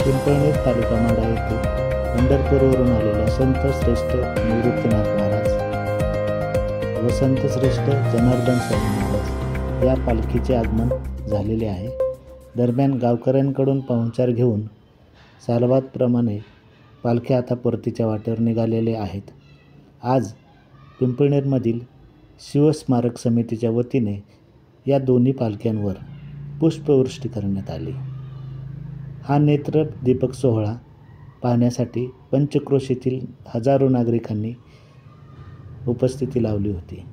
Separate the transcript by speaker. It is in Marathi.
Speaker 1: पिंपळनेर तालुका माढा येथे पंढरपूरवरून आलेल्या संत श्रेष्ठ निवृत्तीनाथ महाराज व संत श्रेष्ठ जनार्दन स्वामी महाराज या पालखीचे आगमन झालेले आहे। दरम्यान गावकऱ्यांकडून पाहुणचार घेऊन सालबादप्रमाणे पालख्या आता परतीच्या वाटेवर निघालेले आहेत। आज पिंपळनेरमधील शिवस्मारक समितीच्या वतीने या दोन्ही पालख्यांवर पुष्पवृष्टी करण्यात आली। हा नेत्र दीपक सोहळा पाहण्यासाठी पंचक्रोशीतील हजारो नागरिकांनी उपस्थिती लावली होती।